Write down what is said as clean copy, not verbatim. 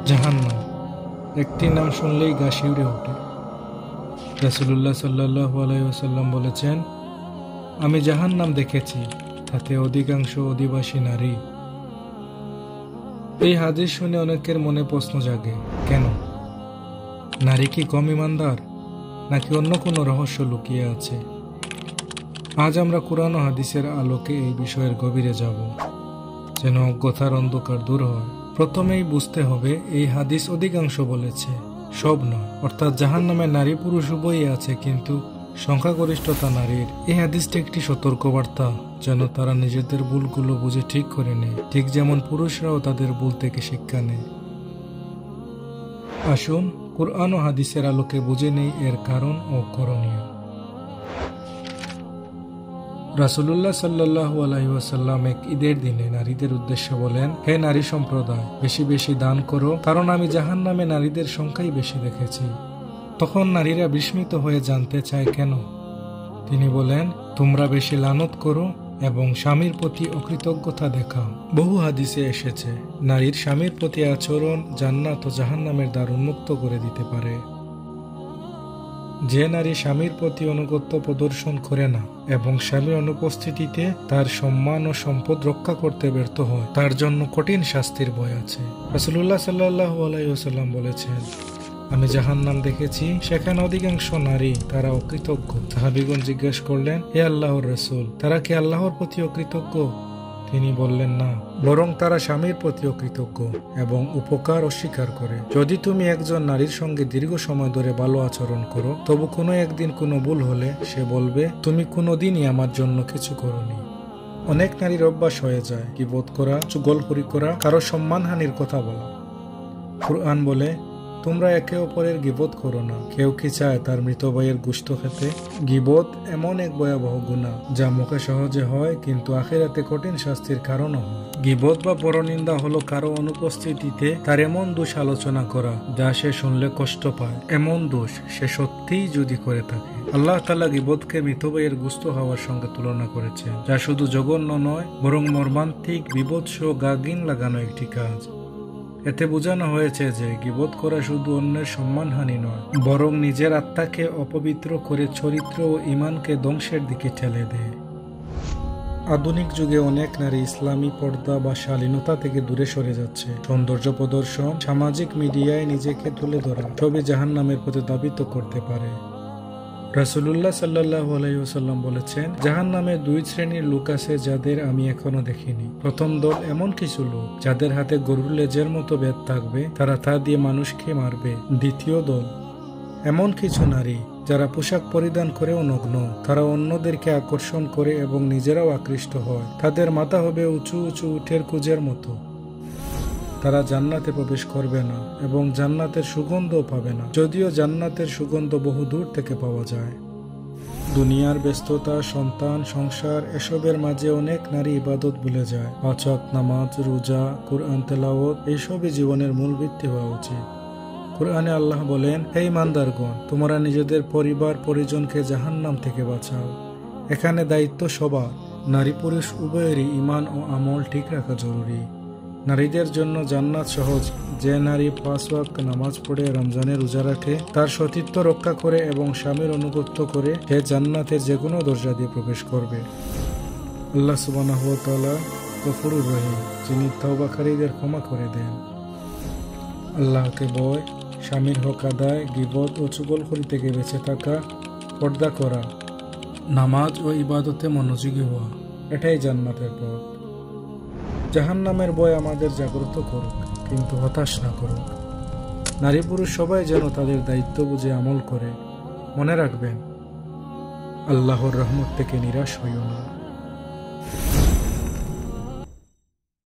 জাহান্নাম, একটি নাম শুনলেই গা শিউরে ওঠে। রাসূলুল্লাহ সাল্লাল্লাহু আলাইহি ওয়াসাল্লাম বলেছেন, আমি জাহান্নাম দেখেছি, তাতে অধিকাংশ অধিবাসী নারী। এই হাদিস শুনে অনেকের মনে প্রশ্ন জাগে, কেন? নারী কি কম ঈমানদার, নাকি অন্য কোনো রহস্য লুকিয়ে আছে? আজ আমরা কুরআন ও হাদিসের আলোকে এই বিষয়ের গভীরে যাব, যেন অজ্ঞতার অন্ধকার দূর হয়। প্রথমেই বুঝতে হবে, এই হাদিস অধিকাংশ বলেছে, সব নয়। অর্থাৎ জাহান্নামে নারী পুরুষ উভয়ই আছে, কিন্তু সংখ্যাগরিষ্ঠতা নারীর। এই হাদিসটি একটি সতর্কবার্তা, যেন তারা নিজেদের ভুলগুলো বুঝে ঠিক করে নেয়, ঠিক যেমন পুরুষরাও তাদের ভুল থেকে শিক্ষা নেয়। আসুন কুরআন ও হাদিসের আলোকে বুঝে নেই এর কারণ ও করণীয়। রাসূলুল্লাহ সাল্লাল্লাহু আলাইহি ওয়াসাল্লাম এক ঈদের দিনে নারীদের উদ্দেশ্যে বলেন, হে নারী সম্প্রদায়, বেশি বেশি দান করো, কারণ আমি জাহান্নামে নারীদের সংখ্যাই বেশি দেখেছি। তখন নারীরা বিস্মিত হয়ে জানতে চায় কেন। তিনি বলেন, তোমরা বেশি লানত করো এবং স্বামীর প্রতি অকৃতজ্ঞতা দেখাও। বহু হাদিসে এসেছে, নারীর স্বামীর প্রতি আচরণ জান্নাত ও জাহান্নামের দ্বার উন্মুক্ত করে দিতে পারে। যে নারী স্বামীর প্রতি আনুগত্য প্রদর্শন করে না এবং স্বামীর অনুপস্থিতিতে তার সম্মান ও সম্পদ রক্ষা করতে ব্যর্থ হয়, তার জন্য কঠিন শাস্তির ভয় আছে। রাসূলুল্লাহ সাল্লাল্লাহু আলাইহি ওয়াসাল্লাম বলেছেন, আমি জাহান্নাম দেখেছি, সেখানে অধিকাংশ নারী, তারা অকৃতজ্ঞ। সাহাবীগণ জিজ্ঞেস করলেন, হে আল্লাহর রাসূল, তারা কি আল্লাহর প্রতি অকৃতজ্ঞ? তিনি বললেন, না, বরং তারা স্বামীর প্রতি অকৃতজ্ঞ এবং উপকার অস্বীকার করে। যদি তুমি একজন নারীর সঙ্গে দীর্ঘ সময় ধরে ভালো আচরণ করো, তবু কোনো একদিন কোনো ভুল হলে সে বলবে, তুমি কোনোদিনই আমার জন্য কিছু করোনি। অনেক নারীর অভ্যাস হয়ে যায় গীবত করা, চুগলখড়ি করা, কারো সম্মানহানির কথা বলা। কুরআন বলে, তোমরা একে অপরের গীবত করো না। কেউ কি চায় তার মৃত ভাইয়ের গোশত খেতে? গীবত এমন এক ভয়াবহ গুনাহ, যা মুখে সহজে হয়, কিন্তু আখিরাতে কঠিন শাস্তির কারণও হয়। গীবত বা পরনিন্দা হলো কারো অনুপস্থিতিতে তার এমন দোষ আলোচনা করা যা সে শুনলে কষ্ট পায়, এমন দোষ সে সত্যিই যদি করে থাকে। আল্লাহ তাআলা গীবতকে মৃত ভাইয়ের গোশত হওয়ার সঙ্গে তুলনা করেছেন, যা শুধু জঘন্য নয়, বরং মর্মান্তিক, বিভৎস, গাগিন লাগানো একটি কাজ। এতে বোঝানো হয়েছে যে গীবত করা শুধু অন্যের সম্মানহানি নয়, বরং নিজের আত্মাকে অপবিত্র করে চরিত্র ও ঈমানকে ধ্বংসের দিকে ঠেলে দেয়। আধুনিক যুগে অনেক নারী ইসলামী পর্দা বা শালীনতা থেকে দূরে সরে যাচ্ছে। সৌন্দর্য প্রদর্শন, সামাজিক মিডিয়ায় নিজেকে তুলে ধরা, সবই জাহান্নামের পথে ধাবিত করতে পারে। রাসূলুল্লাহ সাল্লাল্লাহু আলাইহি ওয়াসাল্লাম বলেছেন, জাহান্নামে দুই শ্রেণীর লোক আছে যাদের আমি এখনো দেখিনি। প্রথম দল এমন কিছু লোক যাদের হাতে গরুর লেজের মতো বেত থাকবে, তারা তা দিয়ে মানুষকে মারবে। দ্বিতীয় দল এমন কিছু নারী যারা পোশাক পরিধান করেও নগ্ন, তারা অন্যদেরকে আকর্ষণ করে এবং নিজেরাও আকৃষ্ট হয়। তাদের মাথা হবে উঁচু উঁচু উটের কুঁজের মতো। তারা জান্নাতে প্রবেশ করবে না এবং জান্নাতের সুগন্ধও পাবে না, যদিও জান্নাতের সুগন্ধ বহু দূর থেকে পাওয়া যায়। দুনিয়ার ব্যস্ততা, সন্তান, সংসার, এসবের মাঝে অনেক নারী ইবাদত ভুলে যায়। 5 ওয়াক্ত নামাজ, রোজা, কুরআন তেলাওয়াত, এইসবই জীবনের মূল ভিত্তি হওয়া উচিত। কুরআনে আল্লাহ বলেন, হে ঈমানদারগণ, তোমরা নিজেদের পরিবার পরিজনকে জাহান্নাম থেকে বাঁচাও। এখানে দায়িত্ব সবার, নারী পুরুষ উভয়েরই ঈমান ও আমল ঠিক রাখা জরুরি। নারীদের জন্য জান্নাত সহজ। যে নারী 5 ওয়াক্ত নামাজ পড়ে, রমজানে রোজা রাখে, তার সতীত্ব রক্ষা করে এবং স্বামীর আনুগত্য করে, সে জান্নাতের যে কোনো দরজা দিয়ে প্রবেশ করবে। আল্লাহ সুবহানাহু ওয়া তাআলা গফুরুর রহিম, যিনি তওবাকারীদের ক্ষমা করে দেন। আল্লাহকে ভয়, স্বামীর হক আদায়, গীবত ও চুগলখড়ি থেকে বেঁচে থাকা, পর্দা করা, নামাজ ও ইবাদতে মনোযোগী হওয়া, এটাই জান্নাতের পথ। জাহান্নামের ভয় আমাদের জাগ্রত করুক, কিন্তু হতাশ না করুক। নারী পুরুষ সবাই যেন তাদের দায়িত্ব বুঝে আমল করে। মনে রাখবেন, আল্লাহর রহমত থেকে নিরাশ হইও না।